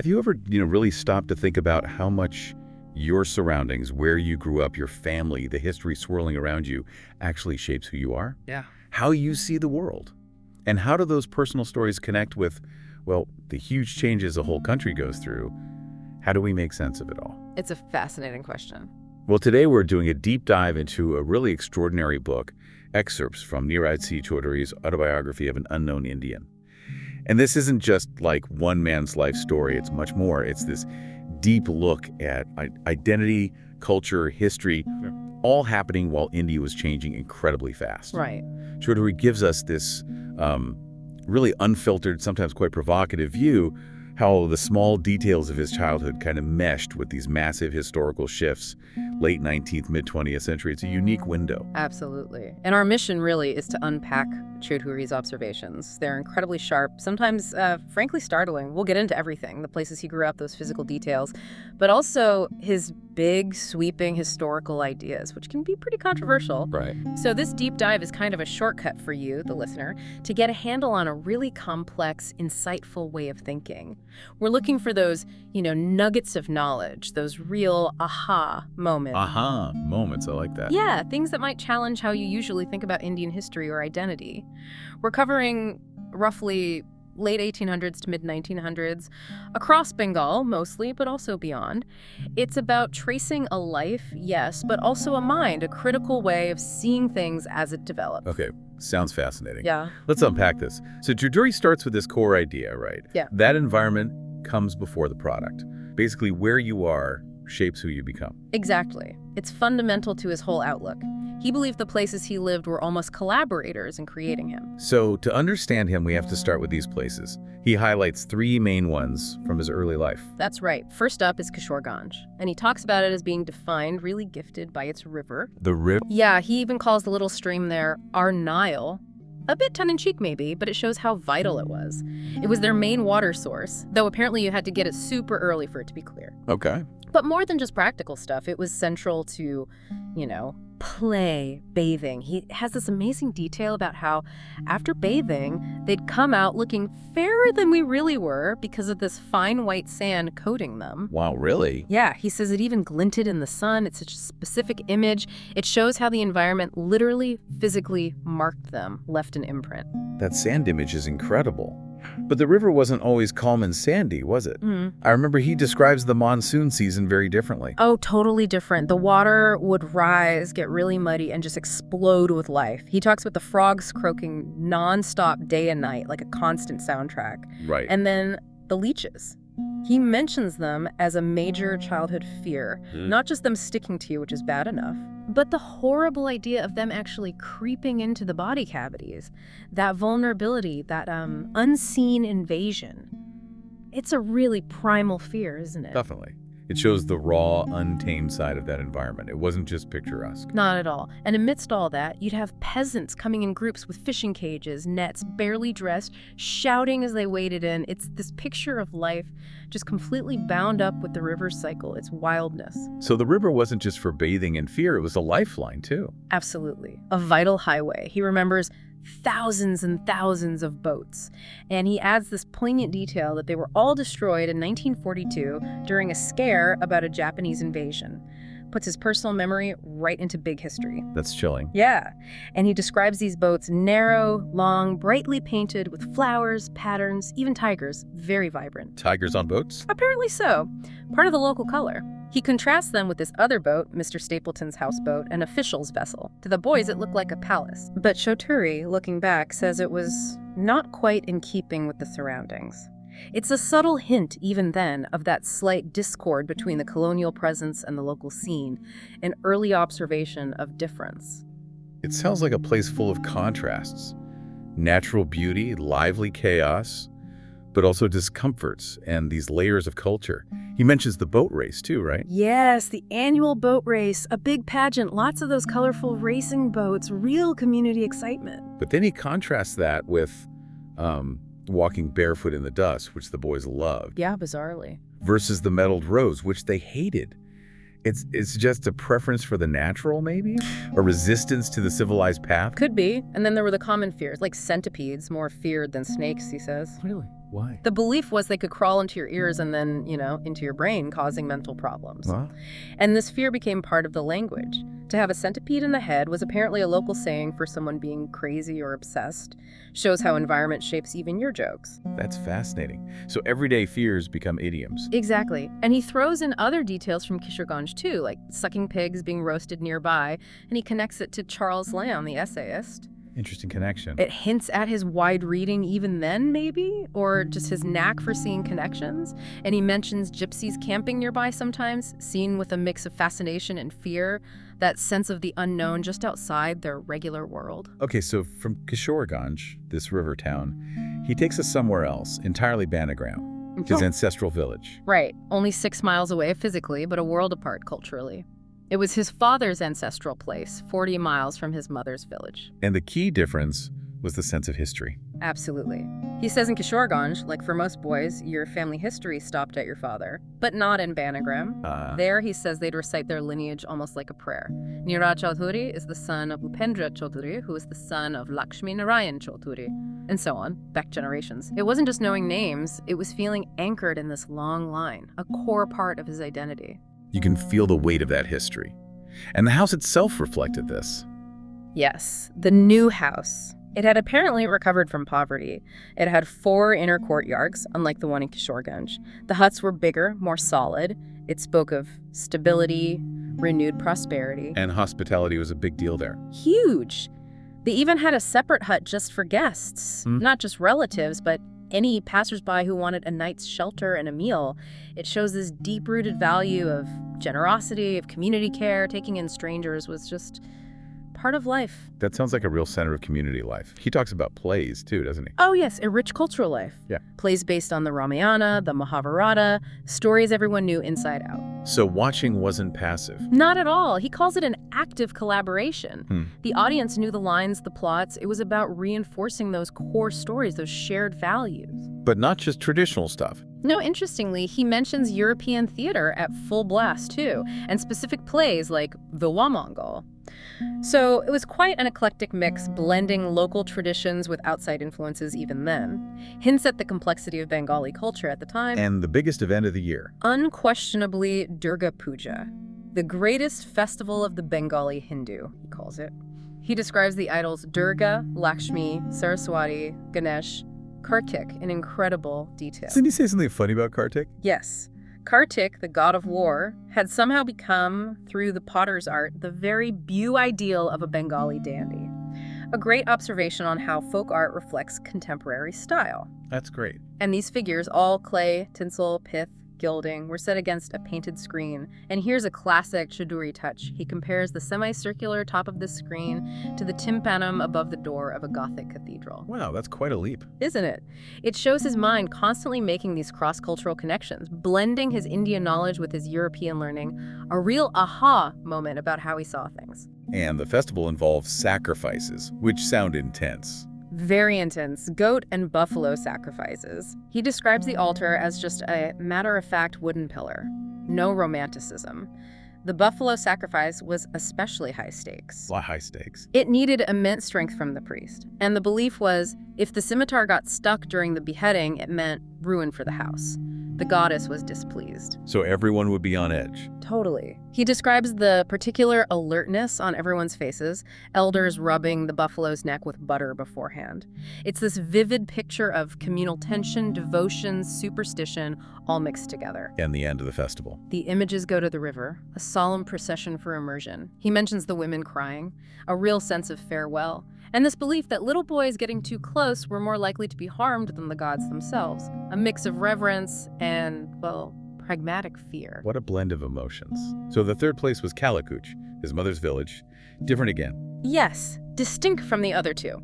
Have you ever, really stopped to think about how much your surroundings, where you grew up, your family, the history swirling around you, actually shapes who you are? Yeah. How you see the world? And how do those personal stories connect with, well, the huge changes a whole country goes through? How do we make sense of it all? It's a fascinating question. Well, today we're doing a deep dive into a really extraordinary book, excerpts from Nirad C. Chaudhuri's Autobiography of an Unknown Indian. And this isn't just like one man's life story, it's much more. It's this deep look at identity, culture, history, all happening while India was changing incredibly fast. Right. Chaudhuri gives us this really unfiltered, sometimes quite provocative view how the small details of his childhood kind of meshed with these massive historical shifts, late 19th, mid-20th century. It's a unique window. Absolutely. And our mission really is to unpack Chaudhuri's observations. They're incredibly sharp, sometimes, frankly, startling. We'll get into everything, the places he grew up, those physical details, but also his big, sweeping historical ideas, which can be pretty controversial. Right. So this deep dive is kind of a shortcut for you, the listener, to get a handle on a really complex, insightful way of thinking. We're looking for those, nuggets of knowledge, those real aha moments. Aha moments, I like that. Yeah, things that might challenge how you usually think about Indian history or identity. We're covering roughly late 1800s to mid-1900s, across Bengal mostly, but also beyond. It's about tracing a life, yes, but also a mind, a critical way of seeing things as it develops. Okay, sounds fascinating. Yeah. Let's unpack this. So Chaudhuri starts with this core idea, right? Yeah. That environment comes before the product. Basically, where you are shapes who you become. Exactly. It's fundamental to his whole outlook. He believed the places he lived were almost collaborators in creating him. So to understand him, we have to start with these places. He highlights three main ones from his early life. That's right. First up is Kishorganj, and he talks about it as being defined, really gifted by its river. The river? Yeah, he even calls the little stream there our Nile. A bit tongue-in-cheek maybe, but it shows how vital it was. It was their main water source, though apparently you had to get it super early for it to be clear. Okay. But more than just practical stuff, it was central to, play, bathing. He has this amazing detail about how after bathing, they'd come out looking fairer than we really were because of this fine white sand coating them. Wow, really? Yeah, he says it even glinted in the sun. It's such a specific image. It shows how the environment literally, physically marked them, left an imprint. That sand image is incredible. But the river wasn't always calm and sandy, was it? I remember he describes the monsoon season very differently. Oh, totally different. The water would rise, get really muddy, and just explode with life. He talks about the frogs croaking nonstop day and night, like a constant soundtrack. Right. And then the leeches. He mentions them as a major childhood fear, not just them sticking to you, which is bad enough, but the horrible idea of them actually creeping into the body cavities, that vulnerability, that unseen invasion. It's a really primal fear, isn't it? Definitely. It shows the raw, untamed side of that environment. It wasn't just picturesque. Not at all. And amidst all that, you'd have peasants coming in groups with fishing cages, nets, barely dressed, shouting as they waded in. It's this picture of life just completely bound up with the river cycle, its wildness. So the river wasn't just for bathing and fear, it was a lifeline too. Absolutely. A vital highway. He remembers thousands and thousands of boats. And he adds this poignant detail that they were all destroyed in 1942 during a scare about a Japanese invasion. Puts his personal memory right into big history. That's chilling. Yeah. And he describes these boats narrow, long, brightly painted with flowers, patterns, even tigers, very vibrant. Tigers on boats? Apparently so. Part of the local color. He contrasts them with this other boat, Mr. Stapleton's houseboat, an official's vessel. To the boys, it looked like a palace. But Chaudhuri, looking back, says it was not quite in keeping with the surroundings. It's a subtle hint, even then, of that slight discord between the colonial presence and the local scene, an early observation of difference. It sounds like a place full of contrasts. Natural beauty, lively chaos, but also discomforts and these layers of culture. He mentions the boat race too, right? Yes, the annual boat race, a big pageant, lots of those colorful racing boats, real community excitement. But then he contrasts that with walking barefoot in the dust, which the boys loved. Yeah, bizarrely. Versus the metalled roads, which they hated. It's just a preference for the natural, maybe? A resistance to the civilized path? Could be. And then there were the common fears, like centipedes, more feared than snakes, he says. Really? Why? The belief was they could crawl into your ears and then, into your brain, causing mental problems. Huh? And this fear became part of the language. To have a centipede in the head was apparently a local saying for someone being crazy or obsessed. Shows how environment shapes even your jokes. That's fascinating. So everyday fears become idioms. Exactly. And he throws in other details from Kishorganj too, like sucking pigs being roasted nearby, and he connects it to Charles Lamb, the essayist. Interesting connection. It hints at his wide reading even then, maybe, or just his knack for seeing connections. And he mentions gypsies camping nearby sometimes, seen with a mix of fascination and fear, that sense of the unknown just outside their regular world. Okay, so from Kishorganj, this river town, he takes us somewhere else, entirely Banagram, his ancestral village. Right, only 6 miles away physically, but a world apart culturally. It was his father's ancestral place, 40 miles from his mother's village. And the key difference was the sense of history. Absolutely. He says in Kishorganj, like for most boys, your family history stopped at your father, but not in Banagram. There, he says they'd recite their lineage almost like a prayer. Nirad Chaudhuri is the son of Upendra Chaudhuri, who is the son of Lakshmi Narayan Chaudhuri, and so on, back generations. It wasn't just knowing names, it was feeling anchored in this long line, a core part of his identity. You can feel the weight of that history. And the house itself reflected this. Yes, the new house. It had apparently recovered from poverty. It had 4 inner courtyards, unlike the one in Kishorganj. The huts were bigger, more solid. It spoke of stability, renewed prosperity. And hospitality was a big deal there. Huge! They even had a separate hut just for guests, not just relatives, but any passersby who wanted a night's shelter and a meal. It shows this deep-rooted value of generosity, of community care. Taking in strangers was just part of life. That sounds like a real center of community life. He talks about plays, too, doesn't he? Oh, yes, a rich cultural life. Yeah. Plays based on the Ramayana, the Mahabharata, stories everyone knew inside out. So watching wasn't passive. Not at all. He calls it an active collaboration. The audience knew the lines, the plots. It was about reinforcing those core stories, those shared values. But not just traditional stuff. No, interestingly, he mentions European theater at full blast, too, and specific plays like The Wamongol. So it was quite an eclectic mix, blending local traditions with outside influences even then. Hints at the complexity of Bengali culture at the time. And the biggest event of the year. Unquestionably, Durga Puja, the greatest festival of the Bengali Hindu, he calls it. He describes the idols Durga, Lakshmi, Saraswati, Ganesh, Kartik in incredible detail. Didn't he say something funny about Kartik? Yes. Kartik, the god of war, had somehow become, through the potter's art, the very beau ideal of a Bengali dandy. A great observation on how folk art reflects contemporary style. That's great. And these figures, all clay, tinsel, pith, gilding, were set against a painted screen. And here's a classic Chaudhuri touch. He compares the semicircular top of this screen to the tympanum above the door of a Gothic cathedral. Wow, that's quite a leap. Isn't it? It shows his mind constantly making these cross-cultural connections, blending his Indian knowledge with his European learning, a real aha moment about how he saw things. And the festival involves sacrifices, which sound intense. Very intense, goat and buffalo sacrifices. He describes the altar as just a matter-of-fact wooden pillar. No romanticism. The buffalo sacrifice was especially high stakes. A lot of high stakes. It needed immense strength from the priest. And the belief was, if the scimitar got stuck during the beheading, it meant ruin for the house. The goddess was displeased. So everyone would be on edge. Totally. He describes the particular alertness on everyone's faces, elders rubbing the buffalo's neck with butter beforehand. It's this vivid picture of communal tension, devotion, superstition, all mixed together. And the end of the festival. The images go to the river, a solemn procession for immersion. He mentions the women crying, a real sense of farewell, and this belief that little boys getting too close were more likely to be harmed than the gods themselves. A mix of reverence and, well, pragmatic fear. What a blend of emotions. So the third place was Kalikutch, his mother's village. Different again. Yes, distinct from the other two.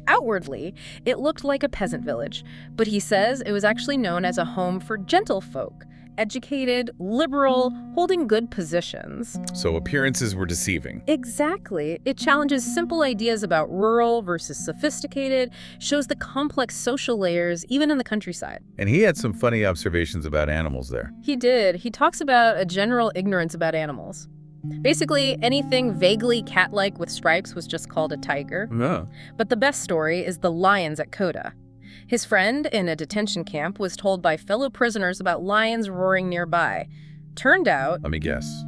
Outwardly, it looked like a peasant village, but he says it was actually known as a home for gentlefolk, educated, liberal, holding good positions. So appearances were deceiving. Exactly. It challenges simple ideas about rural versus sophisticated, shows the complex social layers even in the countryside. And he had some funny observations about animals there. He did. He talks about a general ignorance about animals. Basically, anything vaguely cat-like with stripes was just called a tiger. Yeah. But the best story is the lions at Kota. His friend in a detention camp was told by fellow prisoners about lions roaring nearby. Turned out, Let me guess.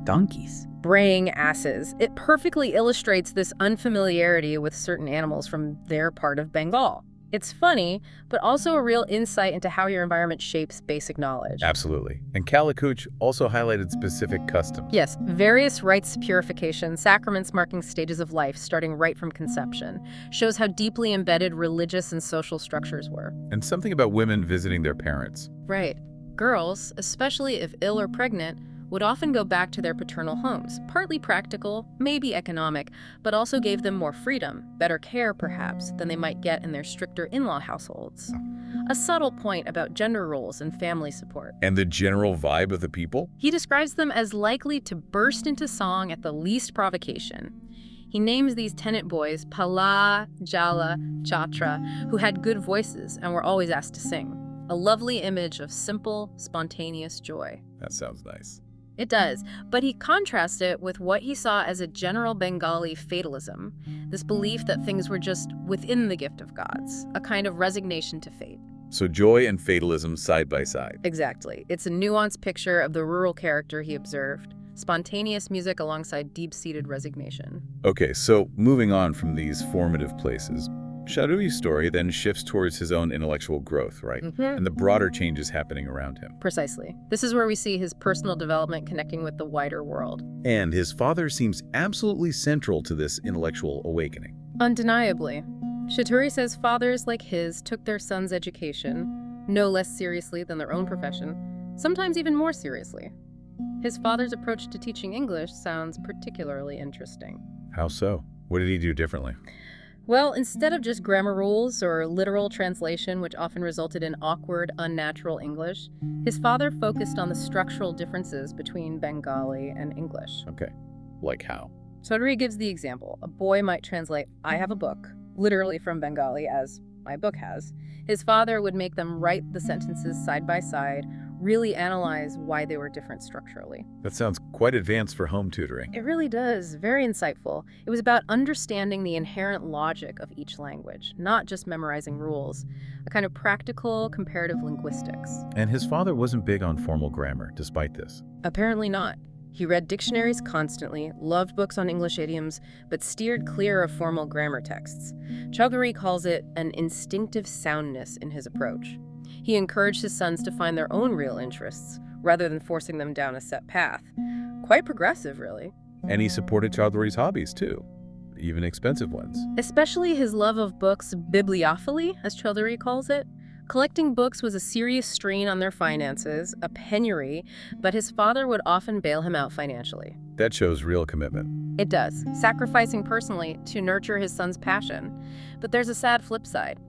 Donkeys. braying asses. It perfectly illustrates this unfamiliarity with certain animals from their part of Bengal. It's funny, but also a real insight into how your environment shapes basic knowledge. Absolutely. And Kalikutch also highlighted specific customs. Yes, various rites of purification, sacraments marking stages of life starting right from conception, shows how deeply embedded religious and social structures were. And something about women visiting their parents. Right. Girls, especially if ill or pregnant, would often go back to their paternal homes, partly practical, maybe economic, but also gave them more freedom, better care perhaps, than they might get in their stricter in-law households. A subtle point about gender roles and family support. And the general vibe of the people? He describes them as likely to burst into song at the least provocation. He names these tenant boys Pala, Jala, Chatra, who had good voices and were always asked to sing. A lovely image of simple, spontaneous joy. That sounds nice. It does, but he contrasts it with what he saw as a general Bengali fatalism, this belief that things were just within the gift of gods, a kind of resignation to fate. So joy and fatalism side by side. Exactly. It's a nuanced picture of the rural character he observed, spontaneous music alongside deep-seated resignation. Okay, so moving on from these formative places, Chaudhuri's story then shifts towards his own intellectual growth, right? And the broader changes happening around him. Precisely. This is where we see his personal development connecting with the wider world. And his father seems absolutely central to this intellectual awakening. Undeniably. Chaudhuri says fathers like his took their sons' education no less seriously than their own profession, sometimes even more seriously. His father's approach to teaching English sounds particularly interesting. How so? What did he do differently? Well, instead of just grammar rules or literal translation, which often resulted in awkward, unnatural English, his father focused on the structural differences between Bengali and English. Okay, like how? Chaudhuri gives the example. A boy might translate, "I have a book," literally from Bengali as, "my book has." His father would make them write the sentences side by side, really analyze why they were different structurally. That sounds quite advanced for home tutoring. It really does. Very insightful. It was about understanding the inherent logic of each language, not just memorizing rules. A kind of practical, comparative linguistics. And his father wasn't big on formal grammar, despite this. Apparently not. He read dictionaries constantly, loved books on English idioms, but steered clear of formal grammar texts. Chaudhuri calls it an instinctive soundness in his approach. He encouraged his sons to find their own real interests, rather than forcing them down a set path. Quite progressive, really. And he supported Chaudhuri's hobbies, too, even expensive ones. Especially his love of books, bibliophily, as Chaudhuri calls it. Collecting books was a serious strain on their finances, a penury, but his father would often bail him out financially. That shows real commitment. It does, sacrificing personally to nurture his son's passion. But there's a sad flip side.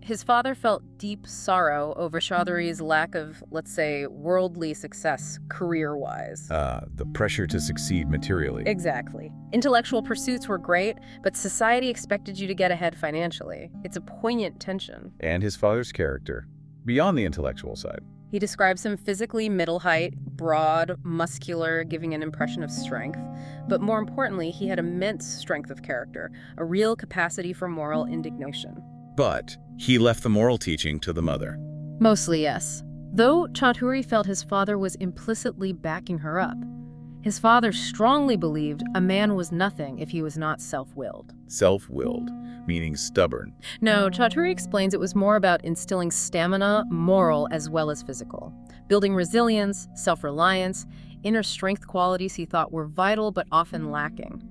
His father felt deep sorrow over Chaudhuri's lack of, let's say, worldly success, career-wise. The pressure to succeed materially. Exactly. Intellectual pursuits were great, but society expected you to get ahead financially. It's a poignant tension. And his father's character, beyond the intellectual side. He describes him physically middle height, broad, muscular, giving an impression of strength. But more importantly, he had immense strength of character, a real capacity for moral indignation. But he left the moral teaching to the mother. Mostly, yes. Though Chaudhuri felt his father was implicitly backing her up. His father strongly believed a man was nothing if he was not self-willed. Self-willed, meaning stubborn. No, Chaudhuri explains it was more about instilling stamina, moral as well as physical. Building resilience, self-reliance, inner strength qualities he thought were vital but often lacking.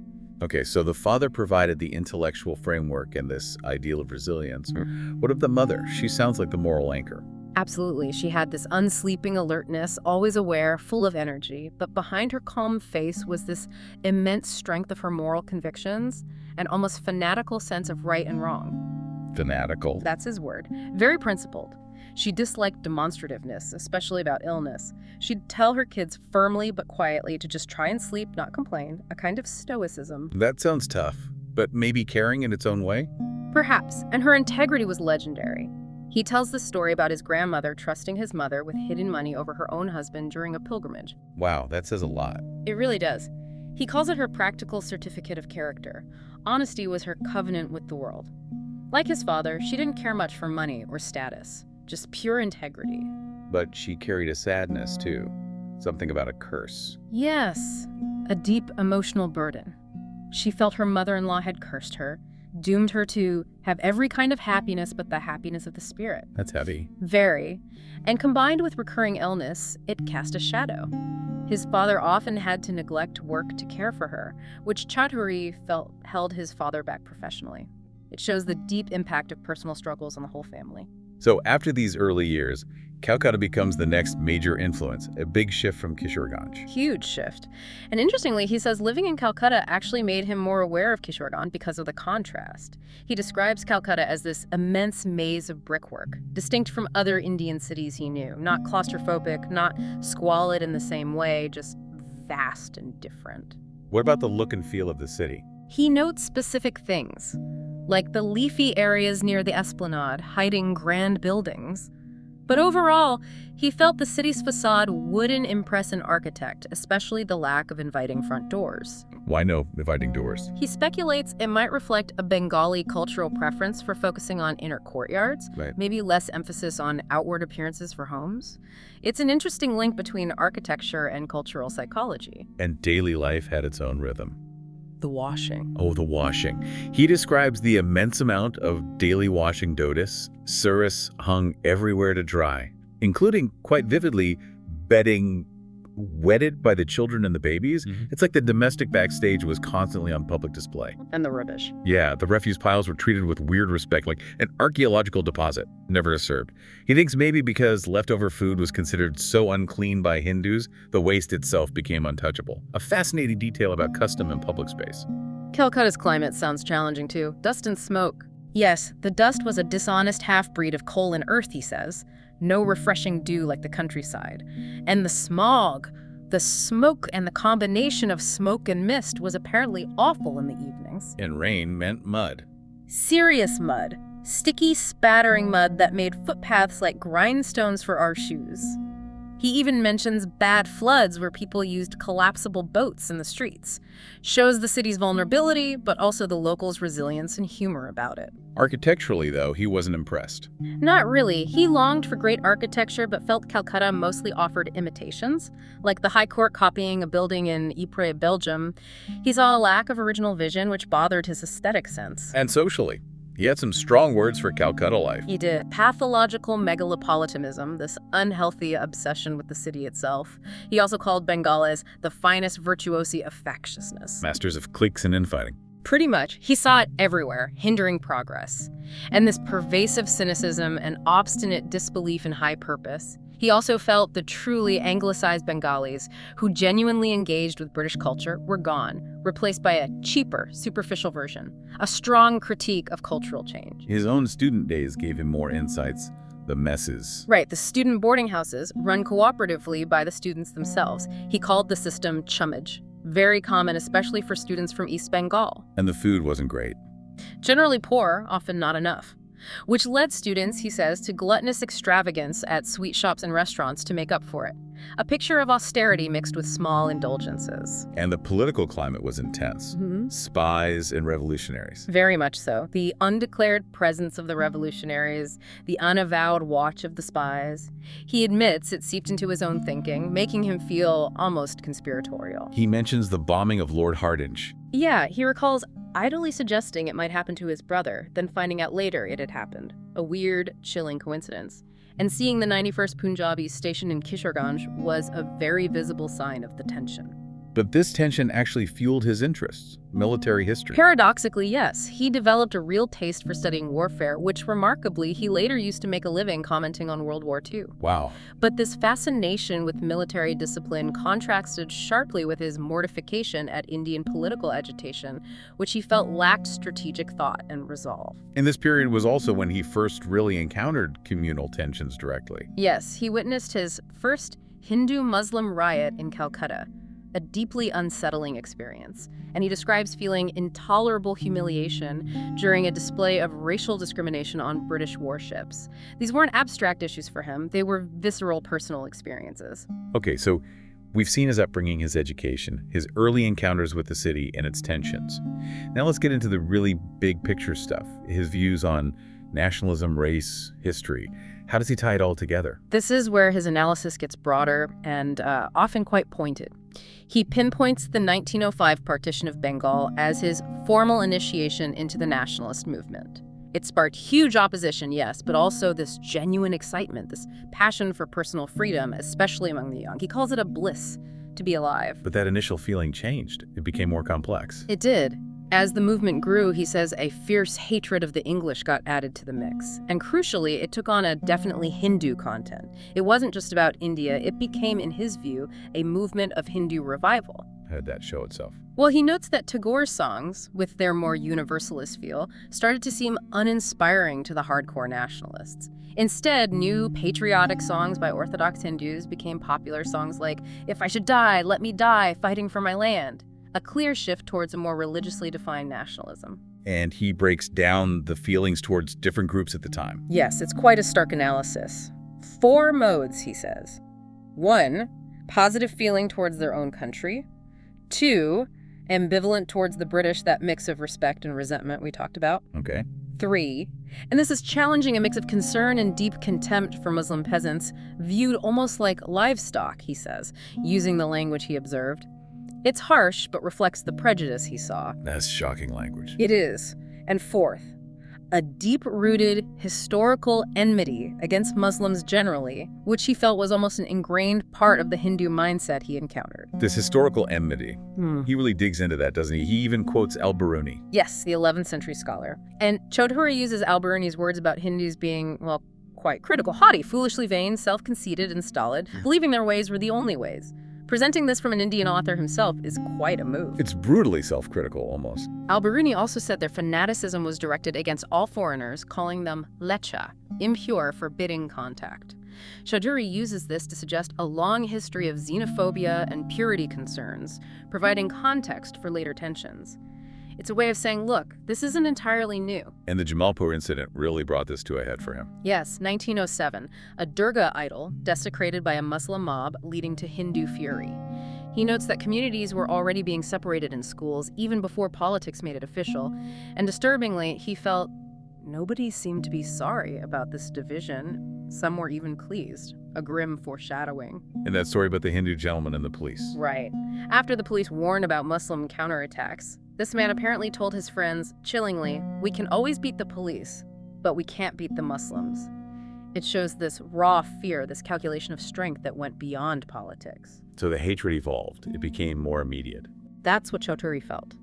Okay, so the father provided the intellectual framework and this ideal of resilience. What of the mother? She sounds like the moral anchor. Absolutely. She had this unsleeping alertness, always aware, full of energy, but behind her calm face was this immense strength of her moral convictions and almost fanatical sense of right and wrong. Fanatical? That's his word. Very principled. She disliked demonstrativeness, especially about illness. She'd tell her kids firmly but quietly to just try and sleep, not complain, a kind of stoicism. That sounds tough, but maybe caring in its own way? Perhaps, and her integrity was legendary. He tells the story about his grandmother trusting his mother with hidden money over her own husband during a pilgrimage. Wow, that says a lot. It really does. He calls it her practical certificate of character. Honesty was her covenant with the world. Like his father, she didn't care much for money or status, just pure integrity. But she carried a sadness, too. Something about a curse. Yes, a deep emotional burden. She felt her mother-in-law had cursed her, doomed her to have every kind of happiness but the happiness of the spirit. That's heavy. Very. And combined with recurring illness, it cast a shadow. His father often had to neglect work to care for her, which Chaudhuri felt held his father back professionally. It shows the deep impact of personal struggles on the whole family. So after these early years, Calcutta becomes the next major influence, a big shift from Kishorganj. Huge shift. And interestingly, he says living in Calcutta actually made him more aware of Kishorganj because of the contrast. He describes Calcutta as this immense maze of brickwork, distinct from other Indian cities he knew. Not claustrophobic, not squalid in the same way, just vast and different. What about the look and feel of the city? He notes specific things, like the leafy areas near the esplanade hiding grand buildings. But overall, he felt the city's facade wouldn't impress an architect, especially the lack of inviting front doors. Why no inviting doors? He speculates it might reflect a Bengali cultural preference for focusing on inner courtyards, Right. maybe less emphasis on outward appearances for homes. It's an interesting link between architecture and cultural psychology. And daily life had its own rhythm. The washing. Oh, the washing. He describes the immense amount of daily washing dotis, surus hung everywhere to dry, including, quite vividly, bedding wetted by the children and the babies. It's like the domestic backstage was constantly on public display. And the rubbish. Yeah, the refuse piles were treated with weird respect, like an archaeological deposit, never disturbed. He thinks maybe because leftover food was considered so unclean by Hindus, the waste itself became untouchable. A fascinating detail about custom in public space. Calcutta's climate sounds challenging too. Dust and smoke. Yes, the dust was a dishonest half-breed of coal and earth, he says. No refreshing dew like the countryside. And the smog, the smoke and the combination of smoke and mist was apparently awful in the evenings. And rain meant mud. Serious mud. Sticky, spattering mud that made footpaths like grindstones for our shoes. He even mentions bad floods where people used collapsible boats in the streets. Shows the city's vulnerability, but also the locals' resilience and humor about it. Architecturally, though, he wasn't impressed. Not really. He longed for great architecture, but felt Calcutta mostly offered imitations, like the High Court copying a building in Ypres, Belgium. He saw a lack of original vision, which bothered his aesthetic sense. And socially, he had some strong words for Calcutta life. He did. Pathological megalopolitanism, this unhealthy obsession with the city itself. He also called Bengals the finest virtuosi of factiousness. Masters of cliques and infighting. Pretty much. He saw it everywhere, hindering progress. And this pervasive cynicism and obstinate disbelief in high purpose. He also felt the truly anglicized Bengalis, who genuinely engaged with British culture, were gone, replaced by a cheaper, superficial version. A strong critique of cultural change. His own student days gave him more insights. The messes. Right, the student boarding houses, run cooperatively by the students themselves. He called the system chummage. Very common, especially for students from East Bengal. And the food wasn't great. Generally poor, often not enough. Which led students, he says, to gluttonous extravagance at sweet shops and restaurants to make up for it. A picture of austerity mixed with small indulgences. And the political climate was intense. Spies and revolutionaries. Very much so. The undeclared presence of the revolutionaries, the unavowed watch of the spies. He admits it seeped into his own thinking, making him feel almost conspiratorial. He mentions the bombing of Lord Hardinge. Yeah, he recalls idly suggesting it might happen to his brother, then finding out later it had happened. A weird, chilling coincidence. And seeing the 91st Punjabis stationed in Kishorganj was a very visible sign of the tension. But this tension actually fueled his interests, military history. Paradoxically, yes, he developed a real taste for studying warfare, which remarkably he later used to make a living commenting on World War II. Wow. But this fascination with military discipline contrasted sharply with his mortification at Indian political agitation, which he felt lacked strategic thought and resolve. And this period was also when he first really encountered communal tensions directly. Yes, he witnessed his first Hindu-Muslim riot in Calcutta, a deeply unsettling experience, and he describes feeling intolerable humiliation during a display of racial discrimination on British warships. These weren't abstract issues for him, they were visceral personal experiences. Okay, so We've seen his upbringing, his education, his early encounters with the city and its tensions. Now let's get into the really big picture stuff, his views on nationalism, race, history. How does he tie it all together? This is where his analysis gets broader and often quite pointed. He pinpoints the 1905 partition of Bengal as his formal initiation into the nationalist movement. It sparked huge opposition, yes, but also this genuine excitement, this passion for personal freedom, especially among the young. He calls it a bliss to be alive. But that initial feeling changed. It became more complex. It did. As the movement grew, he says a fierce hatred of the English got added to the mix. And crucially, it took on a definitely Hindu content. It wasn't just about India. It became, in his view, a movement of Hindu revival. How did that show itself? Well, he notes that Tagore's songs, with their more universalist feel, started to seem uninspiring to the hardcore nationalists. Instead, new patriotic songs by Orthodox Hindus became popular songs like "If I Should Die, Let Me Die, Fighting for My Land," a clear shift towards a more religiously defined nationalism. And he breaks down the feelings towards different groups at the time. Yes, it's quite a stark analysis. 4 modes, he says. 1, positive feeling towards their own country. 2, ambivalent towards the British, that mix of respect and resentment we talked about. Okay. 3, and this is challenging, a mix of concern and deep contempt for Muslim peasants, viewed almost like livestock, he says, using the language he observed. It's harsh, but reflects the prejudice he saw. That's shocking language. It is. And 4th, a deep-rooted historical enmity against Muslims generally, which he felt was almost an ingrained part of the Hindu mindset he encountered. This historical enmity, he really digs into that, doesn't he? He even quotes al-Biruni. Yes, the 11th century scholar. And Chaudhuri uses al-Biruni's words about Hindus being, well, quite critical, haughty, foolishly vain, self-conceited, and stolid, believing their ways were the only ways. Presenting this from an Indian author himself is quite a move. It's brutally self-critical, almost. Al-Biruni also said their fanaticism was directed against all foreigners, calling them lecha, impure, forbidding contact. Chaudhuri uses this to suggest a long history of xenophobia and purity concerns, providing context for later tensions. It's a way of saying, look, this isn't entirely new. And the Jamalpur incident really brought this to a head for him. Yes, 1907, a Durga idol desecrated by a Muslim mob, leading to Hindu fury. He notes that communities were already being separated in schools even before politics made it official, and disturbingly, he felt nobody seemed to be sorry about this division. Some were even pleased, a grim foreshadowing. And that story about the Hindu gentleman and the police. Right. After the police warned about Muslim counterattacks, this man apparently told his friends, chillingly, "We can always beat the police, but we can't beat the Muslims." It shows this raw fear, this calculation of strength that went beyond politics. So the hatred evolved. It became more immediate. That's what Chaudhuri felt.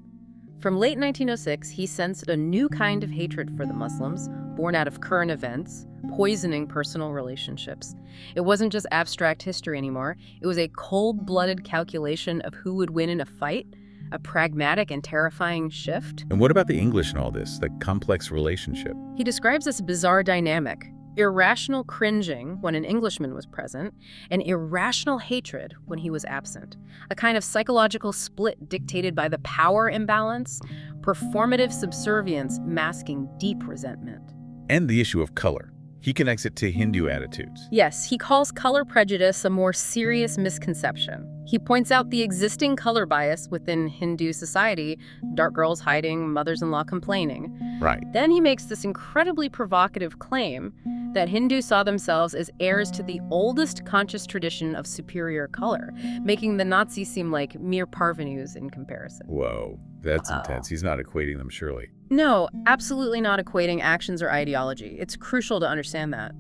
From late 1906, he sensed a new kind of hatred for the Muslims, born out of current events, poisoning personal relationships. It wasn't just abstract history anymore. It was a cold-blooded calculation of who would win in a fight, a pragmatic and terrifying shift. And what about the English in all this, the complex relationship? He describes this bizarre dynamic: irrational cringing when an Englishman was present, and irrational hatred when he was absent. A kind of psychological split dictated by the power imbalance, performative subservience masking deep resentment. And the issue of color. He connects it to Hindu attitudes. Yes, he calls color prejudice a more serious misconception. He points out the existing color bias within Hindu society, dark girls hiding, mothers-in-law complaining. Right. Then he makes this incredibly provocative claim that Hindus saw themselves as heirs to the oldest conscious tradition of superior color, making the Nazis seem like mere parvenus in comparison. Whoa, that's intense. He's not equating them, surely. No, absolutely not equating actions or ideology. It's crucial to understand that.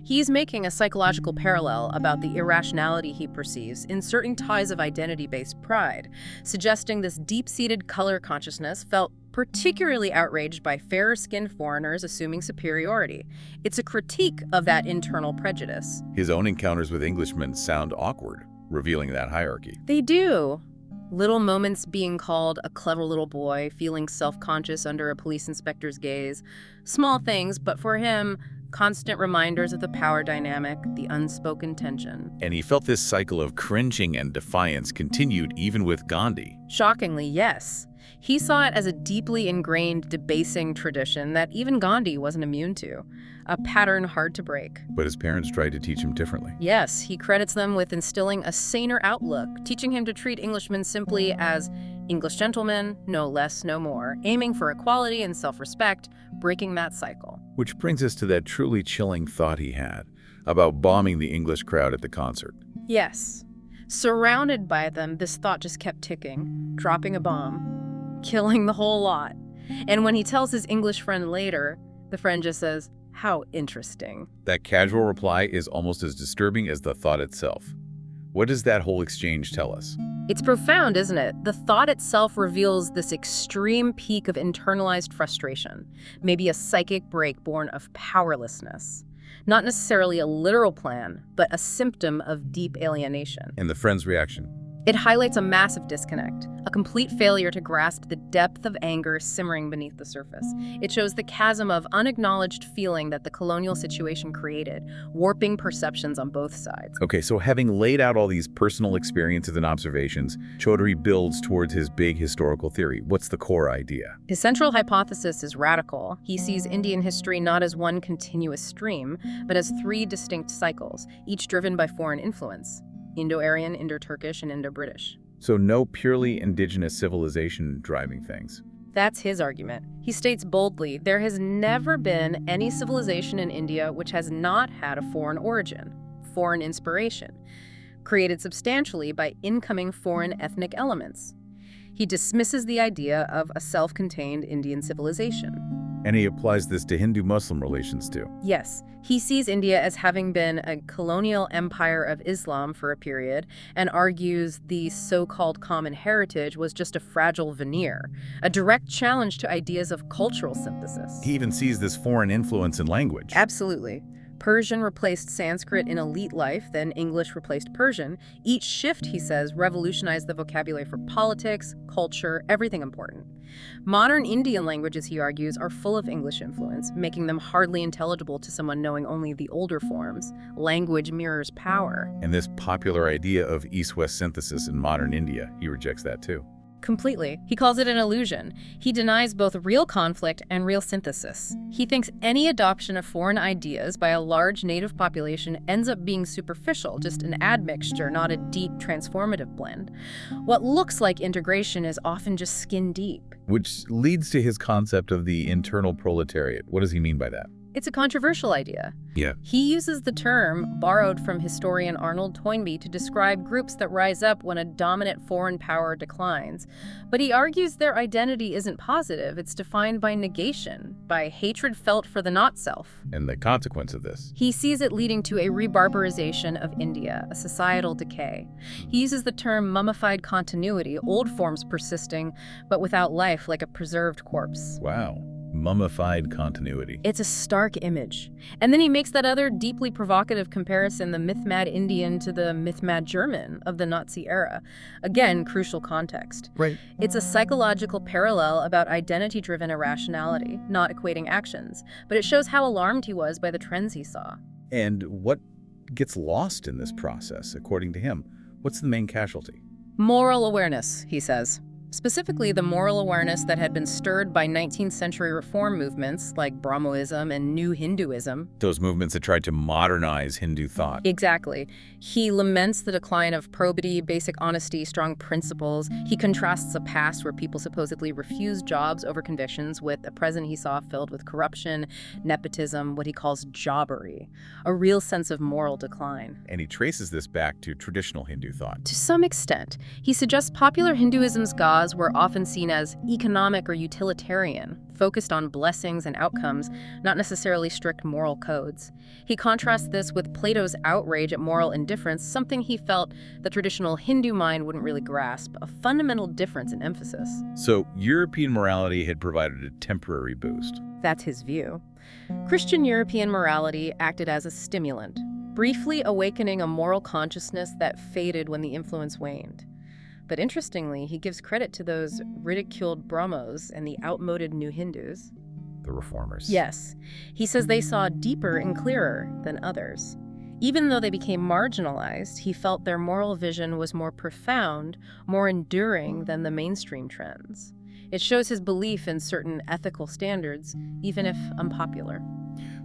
He's making a psychological parallel about the irrationality he perceives, inserting ties of identity-based pride, suggesting this deep-seated color consciousness felt particularly outraged by fairer-skinned foreigners assuming superiority. It's a critique of that internal prejudice. His own encounters with Englishmen sound awkward, revealing that hierarchy. They do. Little moments being called a clever little boy, feeling self-conscious under a police inspector's gaze. Small things, but for him, constant reminders of the power dynamic, the unspoken tension. And he felt this cycle of cringing and defiance continued even with Gandhi. Shockingly, yes. He saw it as a deeply ingrained, debasing tradition that even Gandhi wasn't immune to, a pattern hard to break. But his parents tried to teach him differently. Yes, he credits them with instilling a saner outlook, teaching him to treat Englishmen simply as English gentlemen, no less, no more, aiming for equality and self-respect, breaking that cycle. Which brings us to that truly chilling thought he had about bombing the English crowd at the concert. Yes. Surrounded by them, this thought just kept ticking, dropping a bomb, killing the whole lot. And when he tells his English friend later, the friend just says, "How interesting." That casual reply is almost as disturbing as the thought itself. What does that whole exchange tell us? It's profound, isn't it? The thought itself reveals this extreme peak of internalized frustration, maybe a psychic break born of powerlessness. Not necessarily a literal plan, but a symptom of deep alienation. And the friend's reaction? It highlights a massive disconnect, a complete failure to grasp the depth of anger simmering beneath the surface. It shows the chasm of unacknowledged feeling that the colonial situation created, warping perceptions on both sides. Okay, so having laid out all these personal experiences and observations, Chaudhuri builds towards his big historical theory. What's the core idea? His central hypothesis is radical. He sees Indian history not as one continuous stream, but as three distinct cycles, each driven by foreign influence: Indo-Aryan, Indo-Turkish, and Indo-British. So no purely indigenous civilization driving things. That's his argument. He states boldly, there has never been any civilization in India which has not had a foreign origin, foreign inspiration, created substantially by incoming foreign ethnic elements. He dismisses the idea of a self-contained Indian civilization. And he applies this to Hindu-Muslim relations too. Yes, he sees India as having been a colonial empire of Islam for a period and argues the so-called common heritage was just a fragile veneer, a direct challenge to ideas of cultural synthesis. He even sees this foreign influence in language. Absolutely. Persian replaced Sanskrit in elite life, then English replaced Persian. Each shift, he says, revolutionized the vocabulary for politics, culture, everything important. Modern Indian languages, he argues, are full of English influence, making them hardly intelligible to someone knowing only the older forms. Language mirrors power. And this popular idea of East-West synthesis in modern India, he rejects that too. Completely. He calls it an illusion. He denies both real conflict and real synthesis. He thinks any adoption of foreign ideas by a large native population ends up being superficial, just an admixture, not a deep, transformative blend. What looks like integration is often just skin deep. Which leads to his concept of the internal proletariat. What does he mean by that? It's a controversial idea. Yeah. He uses the term, borrowed from historian Arnold Toynbee, to describe groups that rise up when a dominant foreign power declines. But he argues their identity isn't positive. It's defined by negation, by hatred felt for the not-self. And the consequence of this? He sees it leading to a rebarbarization of India, a societal decay. He uses the term mummified continuity, old forms persisting, but without life, like a preserved corpse. Wow. Mummified continuity. It's a stark image. And then he makes that other deeply provocative comparison, the myth-mad Indian to the myth-mad German of the Nazi era. Again, crucial context. Right. It's a psychological parallel about identity-driven irrationality, not equating actions. But it shows how alarmed he was by the trends he saw. And what gets lost in this process, according to him? What's the main casualty? Moral awareness, he says. Specifically, the moral awareness that had been stirred by 19th century reform movements like Brahmoism and New Hinduism. Those movements that tried to modernize Hindu thought. Exactly. He laments the decline of probity, basic honesty, strong principles. He contrasts a past where people supposedly refused jobs over convictions with a present he saw filled with corruption, nepotism, what he calls jobbery, a real sense of moral decline. And he traces this back to traditional Hindu thought. To some extent, he suggests popular Hinduism's gods were often seen as economic or utilitarian, focused on blessings and outcomes, not necessarily strict moral codes. He contrasts this with Plato's outrage at moral indifference, something he felt the traditional Hindu mind wouldn't really grasp, a fundamental difference in emphasis. So European morality had provided a temporary boost. That's his view. Christian European morality acted as a stimulant, briefly awakening a moral consciousness that faded when the influence waned. But interestingly, he gives credit to those ridiculed Brahmos and the outmoded New Hindus. The reformers. Yes. He says they saw deeper and clearer than others. Even though they became marginalized, he felt their moral vision was more profound, more enduring than the mainstream trends. It shows his belief in certain ethical standards, even if unpopular.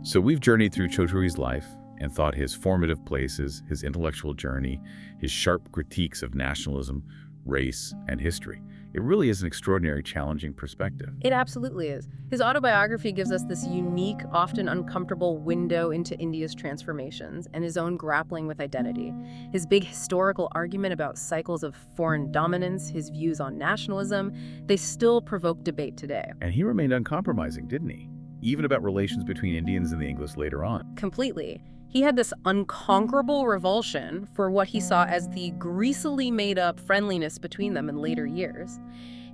So we've journeyed through Chaudhuri's life and thought his formative places, his intellectual journey, his sharp critiques of nationalism, race, and history. It really is an extraordinary, challenging perspective. It absolutely is. His autobiography gives us this unique, often uncomfortable window into India's transformations and his own grappling with identity. His big historical argument about cycles of foreign dominance, his views on nationalism, they still provoke debate today. And he remained uncompromising, didn't he? Even about relations between Indians and the English later on. Completely. He had this unconquerable revulsion for what he saw as the greasily made-up friendliness between them in later years.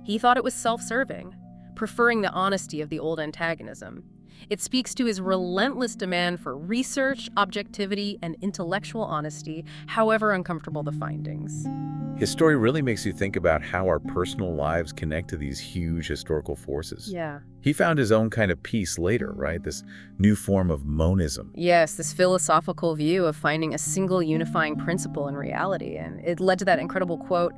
He thought it was self-serving, preferring the honesty of the old antagonism. It speaks to his relentless demand for research, objectivity, and intellectual honesty, however uncomfortable the findings. His story really makes you think about how our personal lives connect to these huge historical forces. Yeah. He found his own kind of peace later, right? This new form of monism. Yes, this philosophical view of finding a single unifying principle in reality. And it led to that incredible quote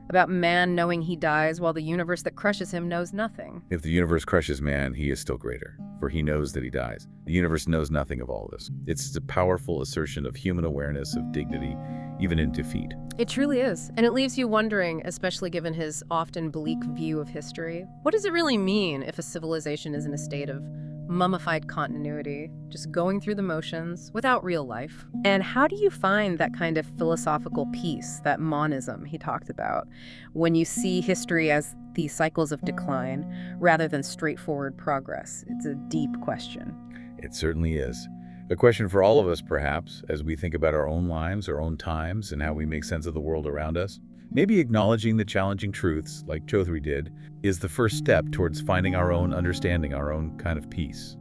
about man knowing he dies while the universe that crushes him knows nothing. If the universe crushes man, he is still greater, for he knows that he dies. The universe knows nothing of all this. It's a powerful assertion of human awareness, of dignity, even in defeat. It truly is. And it leaves you wondering, especially given his often bleak view of history, what does it really mean if a civilization is in a state of mummified continuity, just going through the motions without real life? And how do you find that kind of philosophical peace, that monism he talked about, when you see history as these cycles of decline rather than straightforward progress? It's a deep question. It certainly is. A question for all of us, perhaps, as we think about our own lives, our own times, and how we make sense of the world around us. Maybe acknowledging the challenging truths, like Chaudhuri did, is the first step towards finding our own understanding, our own kind of peace.